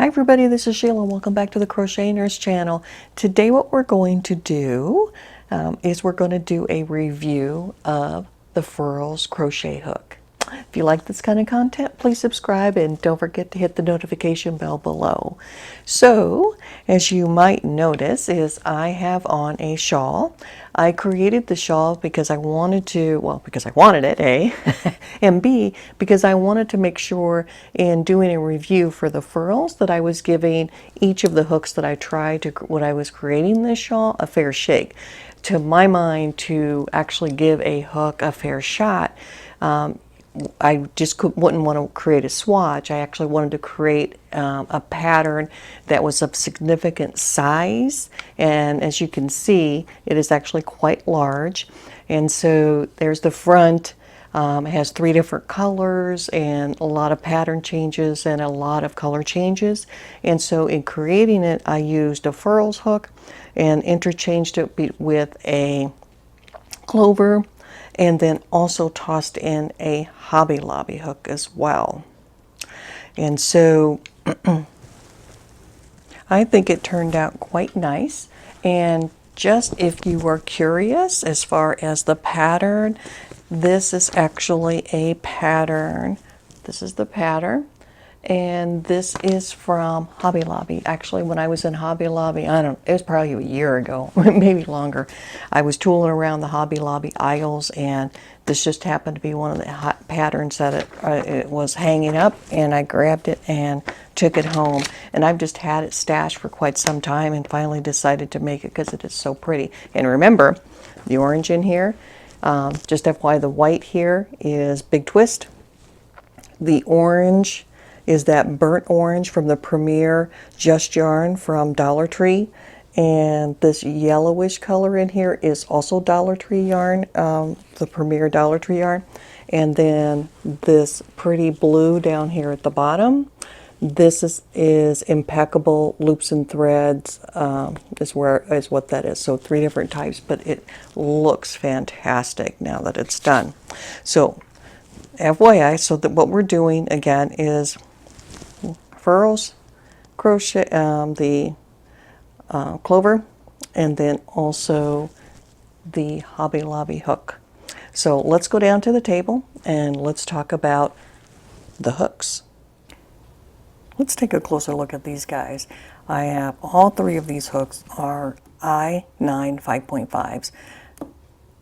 Hi everybody, this is Sheila. Welcome back to the Crochet Nurse channel. Today what we're going to do is we're going to do a review of the Furls crochet hook. If you like this kind of content, please subscribe and don't forget to hit the notification bell below. So, as you might notice, is I have on a shawl. I created the shawl because I wanted to, well, because I wanted it, A, and B, because I wanted to make sure in doing a review for the furls that I was giving each of the hooks that I tried to, when I was creating this shawl, a fair shake. To my mind, to actually give a hook a fair shot, I just wouldn't want to create a swatch. I actually wanted to create a pattern that was of significant size, and as you can see, it is actually quite large. And so there's the front. It has 3 different colors and a lot of pattern changes and a lot of color changes. And so in creating it, I used a Furls hook and interchanged it with a Clover, and then also tossed in a Hobby Lobby hook as well. And so I think it turned out quite nice. And just if you are curious as far as the pattern, this is actually a pattern. This is the pattern. And this is from Hobby Lobby. Actually, when I was in Hobby Lobby, it was probably a year ago, maybe longer. I was tooling around the Hobby Lobby aisles, and this just happened to be one of the hot patterns that it was hanging up, and I grabbed it and took it home. And I've just had it stashed for quite some time and finally decided to make it because it is so pretty. And remember, the orange in here, just FYI, the white here is Big Twist. The orange is that burnt orange from the Premier Just Yarn from Dollar Tree. And this yellowish color in here is also Dollar Tree yarn, the Premier Dollar Tree yarn. And then this pretty blue down here at the bottom, this is Impeccable Loops and Threads, is what that is. So 3 different types, but it looks fantastic now that it's done. So FYI, so that what we're doing again is Furls crochet, the Clover, and then also the Hobby Lobby hook. So let's go down to the table and let's talk about the hooks. Let's take a closer look at these guys. I have all 3 of these hooks are I9 5.5s.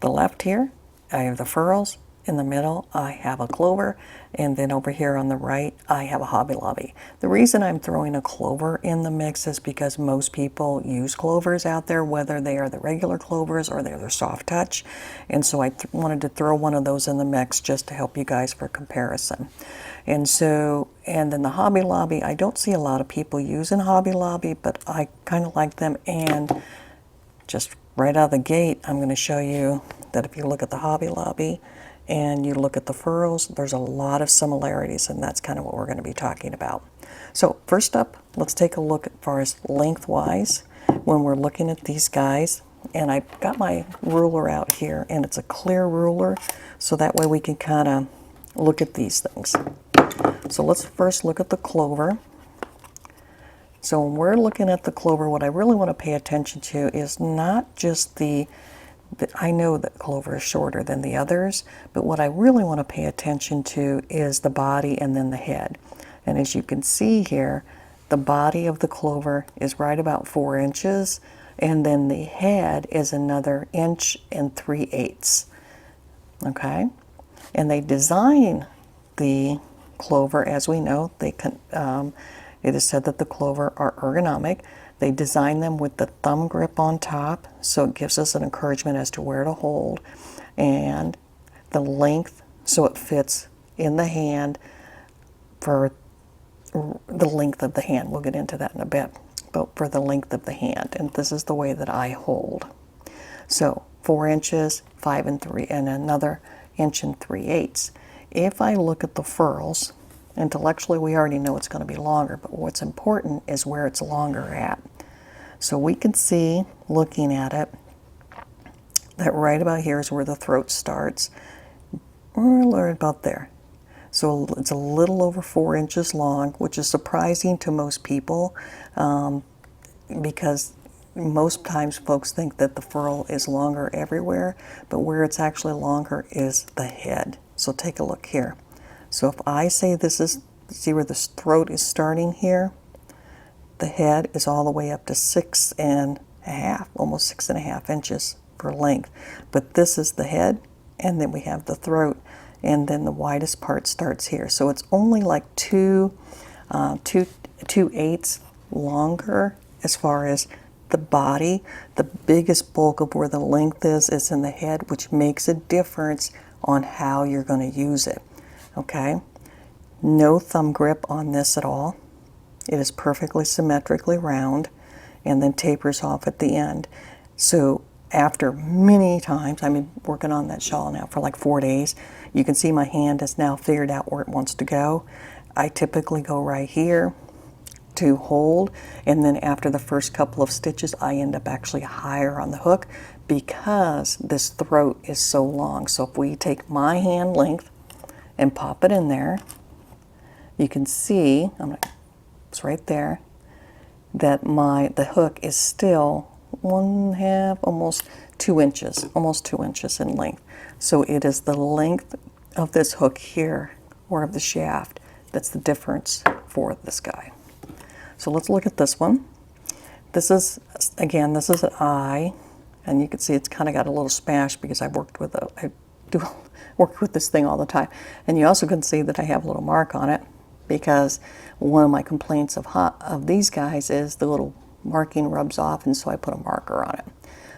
The left here, I have the Furls. In the middle, I have a Clover, and then over here on the right, I have a Hobby Lobby. The reason I'm throwing a Clover in the mix is because most people use Clovers out there, whether they are the regular Clovers or they're the soft touch. And so I wanted to throw one of those in the mix just to help you guys for comparison. And then the Hobby Lobby, I don't see a lot of people using Hobby Lobby, but I kind of like them. And just right out of the gate, I'm going to show you that if you look at the Hobby Lobby and you look at the Furls, there's a lot of similarities, and that's kind of what we're going to be talking about. So first up, let's take a look as far as lengthwise when we're looking at these guys. And I've got my ruler out here, and it's a clear ruler, so that way we can kind of look at these things. So let's first look at the Clover. So when we're looking at the Clover, what I really want to pay attention to is not just I know that Clover is shorter than the others, but what I really want to pay attention to is the body and then the head. And as you can see here, the body of the Clover is right about 4 inches, and then the head is another 1 3/8 inches. Okay? And they design the Clover, as we know, it is said that the Clover are ergonomic. They design them with the thumb grip on top, so it gives us an encouragement as to where to hold, and the length, so it fits in the hand for the length of the hand. We'll get into that in a bit, but for the length of the hand, and this is the way that I hold. So 4 inches, 5 3, and another 1 3/8 inches. If I look at the Furls, intellectually we already know it's going to be longer, but what's important is where it's longer at. So we can see, looking at it, that right about here is where the throat starts, or about there. So it's a little over 4 inches long, which is surprising to most people because most times folks think that the furl is longer everywhere, but where it's actually longer is the head. So take a look here. So if I say this is, see where this throat is starting here? The head is all the way up to 6.5, almost 6.5 inches per length. But this is the head, and then we have the throat, and then the widest part starts here. So it's only like 2/8 longer as far as the body. The biggest bulk of where the length is in the head, which makes a difference on how you're going to use it. Okay? No thumb grip on this at all. It is perfectly symmetrically round and then tapers off at the end. So after many times, I've been working on that shawl now for like 4 days, you can see my hand has now figured out where it wants to go. I typically go right here to hold, and then after the first couple of stitches I end up actually higher on the hook because this throat is so long. So if we take my hand length and pop it in there, you can see, it's right there, that the hook is still 1/2, almost 2 inches, almost 2 inches in length. So it is the length of this hook here, or of the shaft, that's the difference for this guy. So let's look at this one. This is, again, this is an eye, and you can see it's kind of got a little smash because I worked with this thing all the time. And you also can see that I have a little mark on it because one of my complaints of these guys is the little marking rubs off, and so I put a marker on it.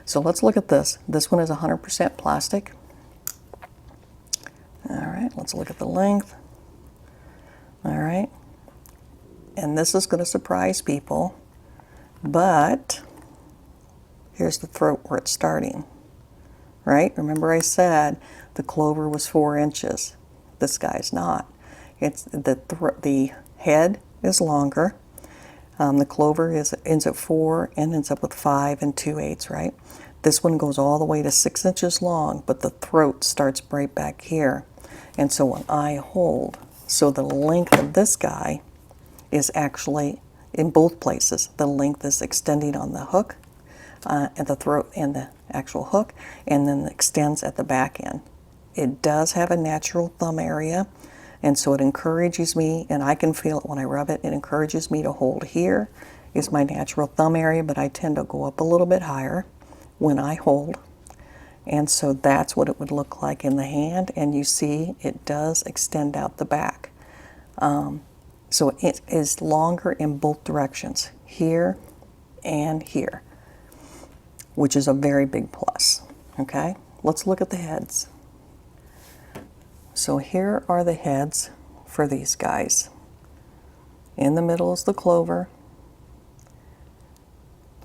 So let's look at this. This one is 100% plastic. All right, let's look at the length. All right, and this is going to surprise people, but here's the throat where it's starting, right? Remember I said the clover was 4 inches. This guy's not. It's the head is longer. The clover ends at 4 and ends up with 5 2/8, right? This one goes all the way to 6 inches long, but the throat starts right back here. And so when I hold, so the length of this guy is actually in both places. The length is extending on the hook, at the throat and the actual hook, and then extends at the back end. It does have a natural thumb area, and so it encourages me, and I can feel it when I rub it, it encourages me to hold here is my natural thumb area, but I tend to go up a little bit higher when I hold. And so that's what it would look like in the hand, and you see it does extend out the back. So it is longer in both directions, here and here, which is a very big plus. Okay, let's look at the heads. So here are the heads for these guys. In the middle is the clover,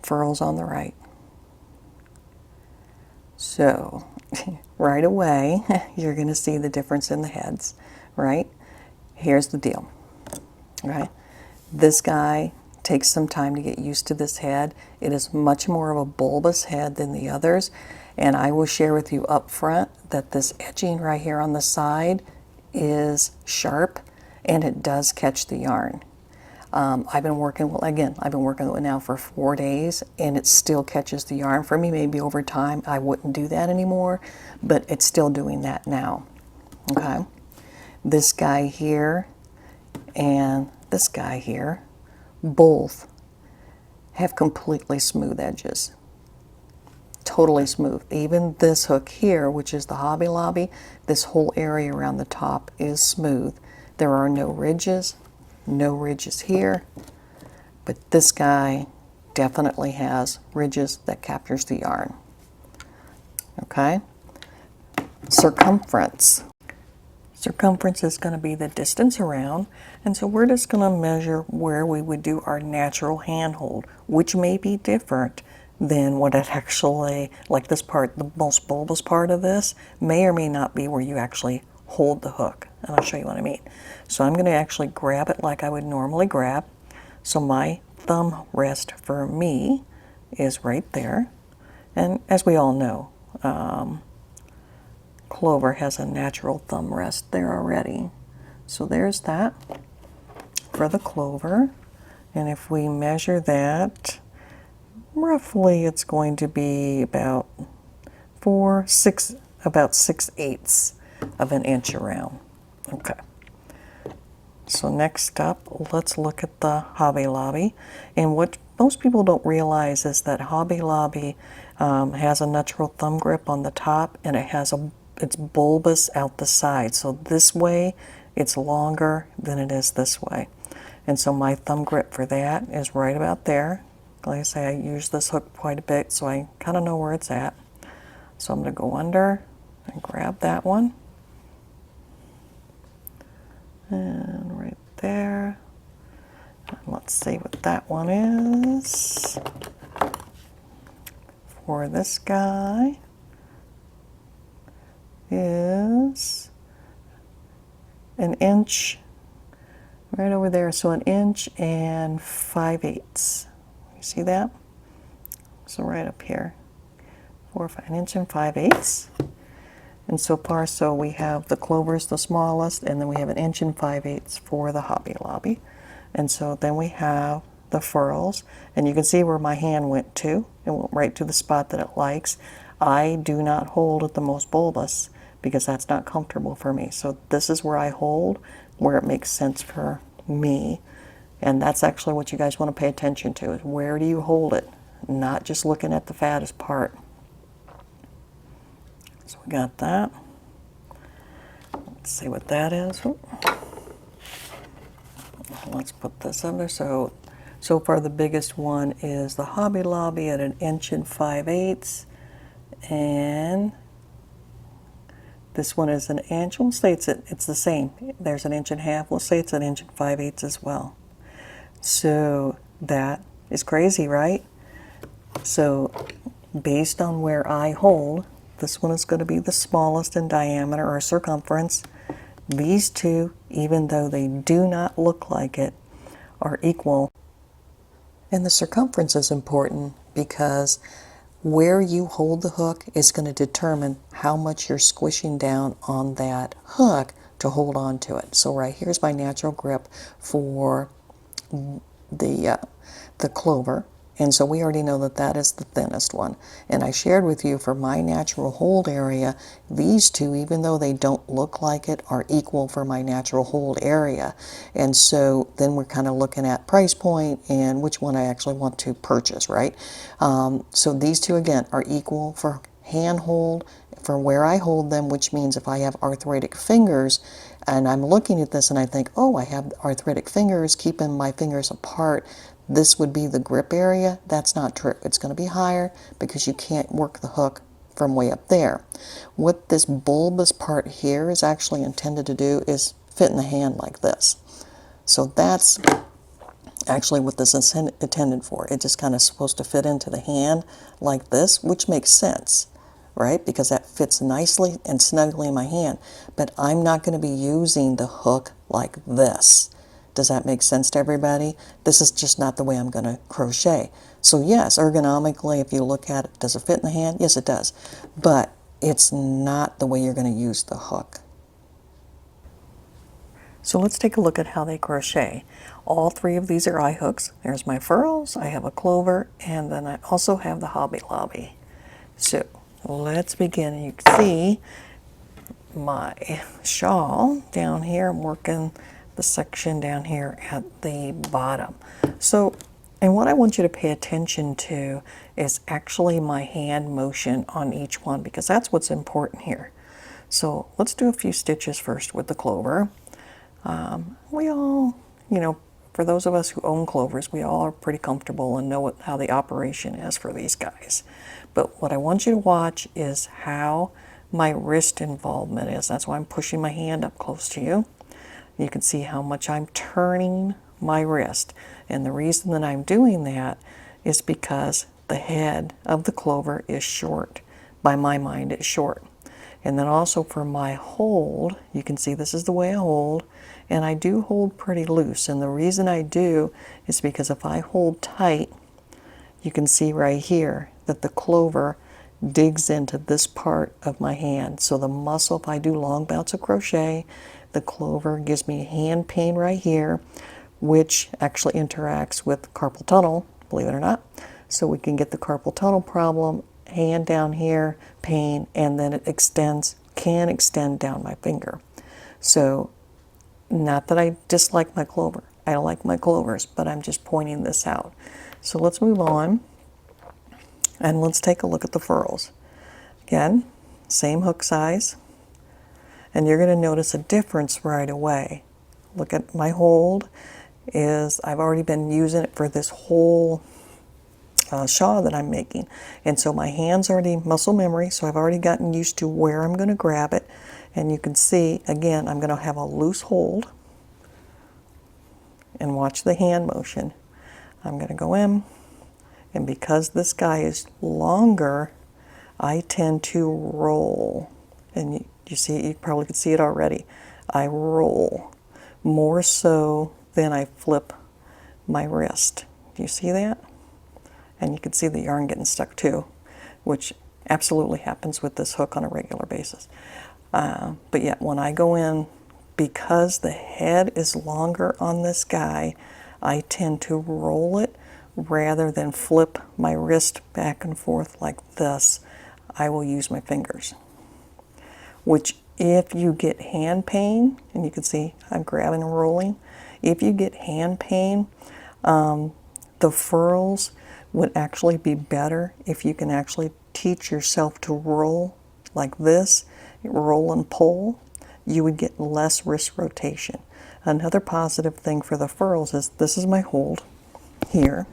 furls on the right. So right away, you're going to see the difference in the heads, right? Here's the deal, right? This guy takes some time to get used to this head. It is much more of a bulbous head than the others, and I will share with you up front that this edging right here on the side is sharp, and it does catch the yarn. I've been working with it now for 4 days, and it still catches the yarn for me. Maybe over time I wouldn't do that anymore, but it's still doing that now. Okay, this guy here and this guy here both have completely smooth edges, totally smooth. Even this hook here, which is the Hobby Lobby, this whole area around the top is smooth. There are no ridges here, but this guy definitely has ridges that captures the yarn. Okay, circumference. Circumference is going to be the distance around, and so we're just going to measure where we would do our natural handhold, which may be different than what it actually, like this part, the most bulbous part of this, may or may not be where you actually hold the hook, and I'll show you what I mean. So I'm going to actually grab it like I would normally grab. So my thumb rest for me is right there, and as we all know, Clover has a natural thumb rest there already. So there's that for the clover. And if we measure that, roughly it's going to be about about 6/8 of an inch around. Okay. So next up, let's look at the Hobby Lobby. And what most people don't realize is that Hobby Lobby has a natural thumb grip on the top, and it's bulbous out the side. So this way, it's longer than it is this way. And so my thumb grip for that is right about there. Like I say, I use this hook quite a bit, so I kind of know where it's at. So I'm going to go under and grab that one. And right there. And let's see what that one is. For this guy is an inch right over there. So an inch and 5/8. You see that? So right up here. An inch and 5/8. And so far, so we have the clovers, the smallest, and then we have an inch and 5/8 for the Hobby Lobby. And so then we have the furls, and you can see where my hand went to. It went right to the spot that it likes. I do not hold at the most bulbous because that's not comfortable for me. So this is where I hold, where it makes sense for me. And that's actually what you guys want to pay attention to, is where do you hold it, not just looking at the fattest part. So we got that. Let's see what that is. Let's put this under. So far the biggest one is the Hobby Lobby at an inch and 5/8. And this one is an inch. We'll say it's the same. There's an inch and a half. We'll say it's an inch and 5/8 as well. So that is crazy, right? So based on where I hold, this one is going to be the smallest in diameter or circumference. These two, even though they do not look like it, are equal. And the circumference is important because where you hold the hook is going to determine how much you're squishing down on that hook to hold on to it. So right here's my natural grip for the clover. And so we already know that that is the thinnest one. And I shared with you for my natural hold area, these two, even though they don't look like it, are equal for my natural hold area. And so then we're kind of looking at price point and which one I actually want to purchase, right? So these two, again, are equal for hand hold, for where I hold them, which means if I have arthritic fingers, and I'm looking at this and I think, oh, I have arthritic fingers, keeping my fingers apart, this would be the grip area. That's not true. It's going to be higher because you can't work the hook from way up there. What this bulbous part here is actually intended to do is fit in the hand like this. So that's actually what this is intended for. It's just kind of supposed to fit into the hand like this, which makes sense, right? Because that fits nicely and snugly in my hand. But I'm not going to be using the hook like this. Does that make sense to everybody? This is just not the way I'm going to crochet. So yes, ergonomically, if you look at it, does it fit in the hand? Yes, it does. But it's not the way you're going to use the hook. So let's take a look at how they crochet. All three of these are eye hooks. There's my furls, I have a clover, and then I also have the Hobby Lobby. So let's begin. You can see my shawl down here. I'm working the section down here at the bottom. So, and what I want you to pay attention to is actually my hand motion on each one, because that's what's important here. So let's do a few stitches first with the clover. We all, for those of us who own clovers, we all are pretty comfortable and know how the operation is for these guys. But what I want you to watch is how my wrist involvement is. That's why I'm pushing my hand up close to you. You can see how much I'm turning my wrist. And the reason that I'm doing that is because the head of the clover is short. By my mind, it's short. And then also for my hold, you can see this is the way I hold. And I do hold pretty loose. And the reason I do is because if I hold tight, you can see right here that the clover digs into this part of my hand. So the muscle, if I do long bouts of crochet, The Clover gives me hand pain right here, which actually interacts with carpal tunnel, believe it or not. So we can get the carpal tunnel problem, hand down here, pain, and then it can extend down my finger. So not that I dislike my Clover. I like my Clovers, but I'm just pointing this out. So let's move on and let's take a look at the furls. Again, same hook size, and you're going to notice a difference right away. Look at my hold is, I've already been using it for this whole shawl that I'm making, and so my hand's already muscle memory, so I've already gotten used to where I'm going to grab it. And you can see, again, I'm going to have a loose hold, and watch the hand motion. I'm going to go in, and because this guy is longer, I tend to roll. And you see, you probably can see it already. I roll more so than I flip my wrist. Do you see that? And you can see the yarn getting stuck too, which absolutely happens with this hook on a regular basis. But yet when I go in, because the head is longer on this guy, I tend to roll it rather than flip my wrist back and forth like this. I will use my fingers, which if you get hand pain, and you can see I'm grabbing and rolling, if you get hand pain, the furls would actually be better if you can actually teach yourself to roll like this, roll and pull. You would get less wrist rotation. Another positive thing for the furls is this is my hold here,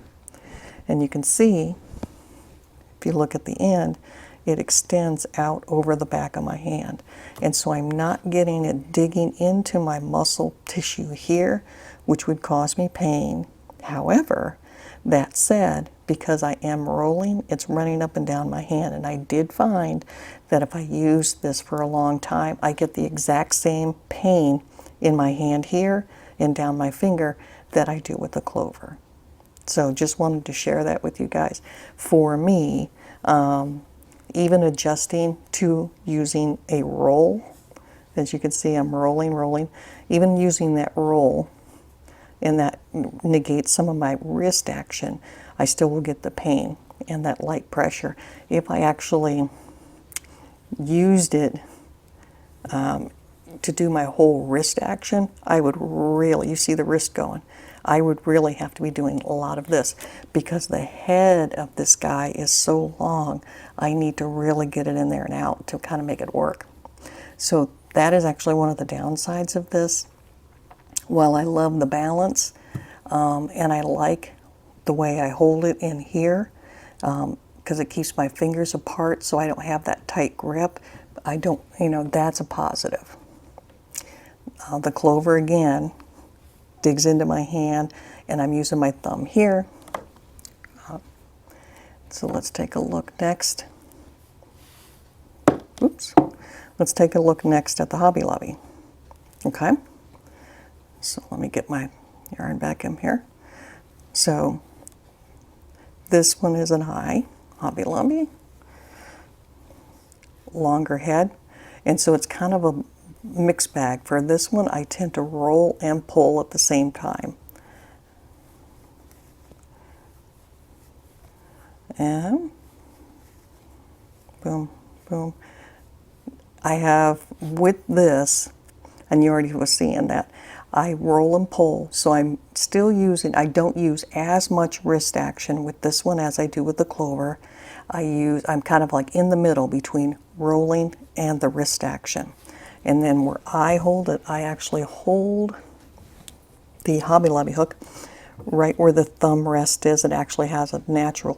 and you can see if you look at the end, it extends out over the back of my hand, and so I'm not getting it digging into my muscle tissue here, which would cause me pain. However, that said, because I am rolling, it's running up and down my hand, and I did find that if I use this for a long time, I get the exact same pain in my hand here and down my finger that I do with the Clover. So just wanted to share that with you guys. For me, even adjusting to using a roll, as you can see I'm rolling, even using that roll, and that negates some of my wrist action, I still will get the pain and that light pressure. If I actually used it to do my whole wrist action, I would really, you see the wrist going, I would really have to be doing a lot of this because the head of this guy is so long. I need to really get it in there and out to kind of make it work. So that is actually one of the downsides of this. While I love the balance and I like the way I hold it in here because it keeps my fingers apart so I don't have that tight grip, I don't, that's a positive. The Clover again digs into my hand, and I'm using my thumb here. So let's take a look next. Oops. Let's take a look next at the Hobby Lobby. Okay. So let me get my yarn back in here. So this one is an Hobby Lobby. Longer head. And so it's kind of a mixed bag. For this one, I tend to roll and pull at the same time. And boom, boom. I have with this, and you already was seeing that, I roll and pull, so I'm still using, I don't use as much wrist action with this one as I do with the Clover. I'm kind of like in the middle between rolling and the wrist action. And then where I hold it, I actually hold the Hobby Lobby hook right where the thumb rest is. It actually has a natural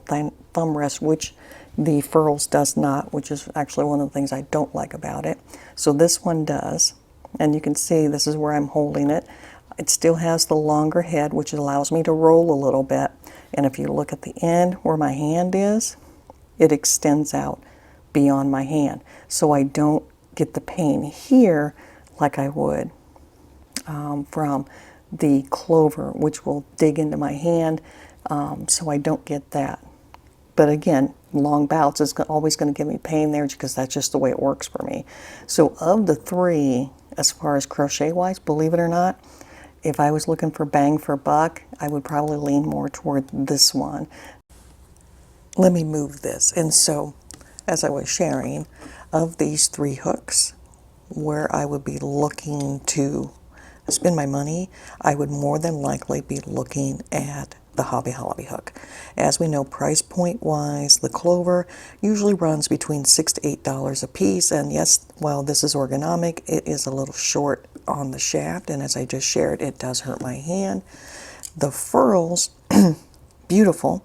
thumb rest, which the Furls does not, which is actually one of the things I don't like about it. So this one does. And you can see this is where I'm holding it. It still has the longer head, which allows me to roll a little bit. And if you look at the end where my hand is, it extends out beyond my hand. So I don't get the pain here like I would from the Clover, which will dig into my hand. So I don't get that. But again, long bouts is always going to give me pain there because that's just the way it works for me. So of the three, as far as crochet wise, believe it or not. If I was looking for bang for buck, I would probably lean more toward this one. Let me move this. And so, as I was sharing, of these 3 hooks, where I would be looking to spend my money, I would more than likely be looking at the Hobby Lobby hook. As we know, price point wise, the Clover usually runs between $6 to $8 a piece, and yes, while this is ergonomic, it is a little short on the shaft, and as I just shared, it does hurt my hand. The Furls, beautiful,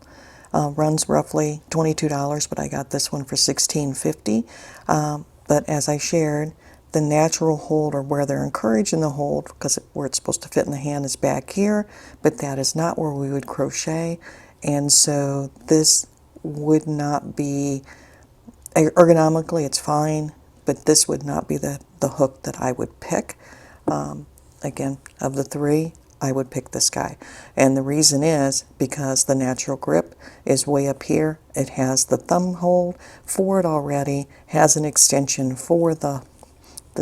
runs roughly $22, but I got this one for $16.50. But as I shared, the natural hold, or where they're encouraging the hold, because where it's supposed to fit in the hand is back here, but that is not where we would crochet. And so this would not be, ergonomically it's fine, but this would not be the hook that I would pick. Again, of the 3, I would pick this guy. And the reason is because the natural grip is way up here. It has the thumb hold for it already, has an extension for the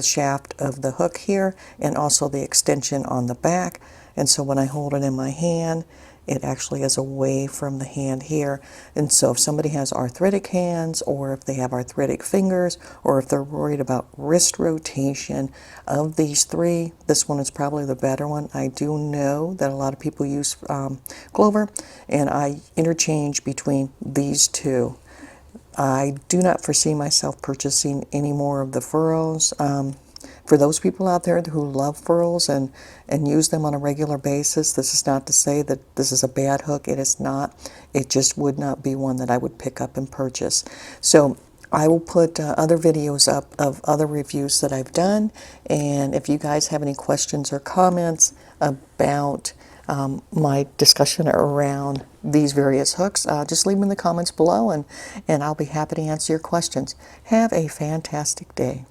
shaft of the hook here, and also the extension on the back. And so when I hold it in my hand, it actually is away from the hand here. And so if somebody has arthritic hands, or if they have arthritic fingers, or if they're worried about wrist rotation, of these 3, this one is probably the better one. I do know that a lot of people use Clover, and I interchange between these 2. I do not foresee myself purchasing any more of the Furls. For those people out there who love Furls and use them on a regular basis, this is not to say that this is a bad hook. It is not. It just would not be one that I would pick up and purchase. So I will put other videos up of other reviews that I've done, and if you guys have any questions or comments about my discussion around these various hooks, just leave them in the comments below, and I'll be happy to answer your questions. Have a fantastic day.